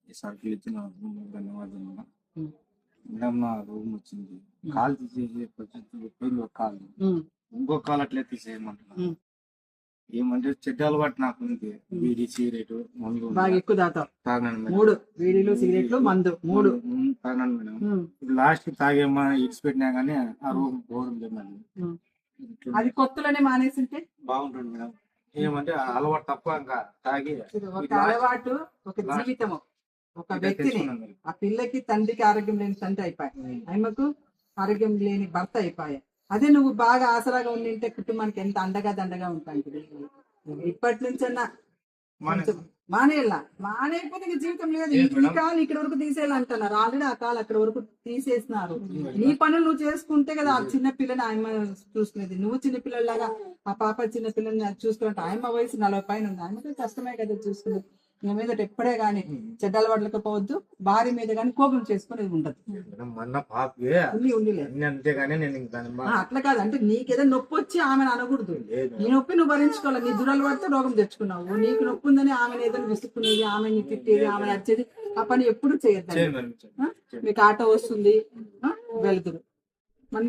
ఈ సరుకులు ఇచ్చినందుకు ధన్యవాదాలు మేడం. ఉమ్, మేడం నా రూమ్ వచ్చింది, కాలు తీసేసి పోయింది ఒక కాలు, ఇంకో కాలు అట్లే తీసేయమంటున్నా. ఉమ్. ఏమంటే చెడ్డ అలవాటు నాకు ఉంది, బీడీ సిగరెట్ మందు బాగా ఎక్కువ తాగుతావు. తాగను మేడం. 3 బీడీలు సిగరెట్లు మందు 3. తాగను మేడం. ఉమ్, లాస్ట్ కి తాగేమా ఇడిచిపెట్టినా గానీ ఆ రూమ్ పోవడం లేదు మేడం. ఉమ్. అది కొత్తలోనే మానేసింటే బాగుంటుంది మేడం. ఏమంటే ఆ అలవాటు తప్ప ఇంకా తాగి ఒక అలవాటు, ఒక జీవితము, ఒక వ్యక్తిని, ఆ పిల్లకి తండ్రికి ఆరోగ్యం లేని తండ్రి అయిపోయాయి, ఆయనకు ఆరోగ్యం లేని భర్త అయిపోయాయి. అదే నువ్వు బాగా ఆసరాగా ఉండింటే కుటుంబానికి ఎంత అండగా దండగా ఉంటాయి. ఇప్పటి నుంచన్నా కొంచెం మానేయాల. మానేయకపోతే ఇంక జీవితం లేదు. ఈ కాలు ఇక్కడ వరకు తీసేయాలంటున్నారు, ఆల్రెడీ ఆ కాలు అక్కడ వరకు తీసేసినారు. నీ పనులు నువ్వు చేసుకుంటే కదా ఆ చిన్న పిల్లని ఆయమ్మ చూసుకునేది. నువ్వు చిన్న పిల్లలాగా ఆ పాప చిన్న పిల్లని చూసుకుంటే ఆయమ్మ వయసు 40 పైన ఉంది, ఆయనకి కష్టమే కదా చూసుకునేది. నీ మీద ఎప్పుడే గానీ చెడ్డ అలవాట్లకు పోవద్దు, భార్య మీద గానీ కోపం చేసుకునేది ఉండదు. మొన్న పాపకి ఉండిలే అంతేగాని నేను ఇంకా అట్లా కాదు, అంటే నీకేదో నొప్పి వచ్చి ఆమెను అనకూడదు. నీ నొప్పి నువ్వు భరించుకోవాలి. నీ దురలవాడితో రోగం తెచ్చుకున్నావు. నీకు నొప్పి ఉందని ఆమెను ఏదైనా విసుక్కునేది, ఆమెని తిట్టేది, ఆమెను వచ్చేది, ఆ పని ఎప్పుడు చేయొద్దు. మీకు ఆటో వస్తుంది, వెళ్తురు మన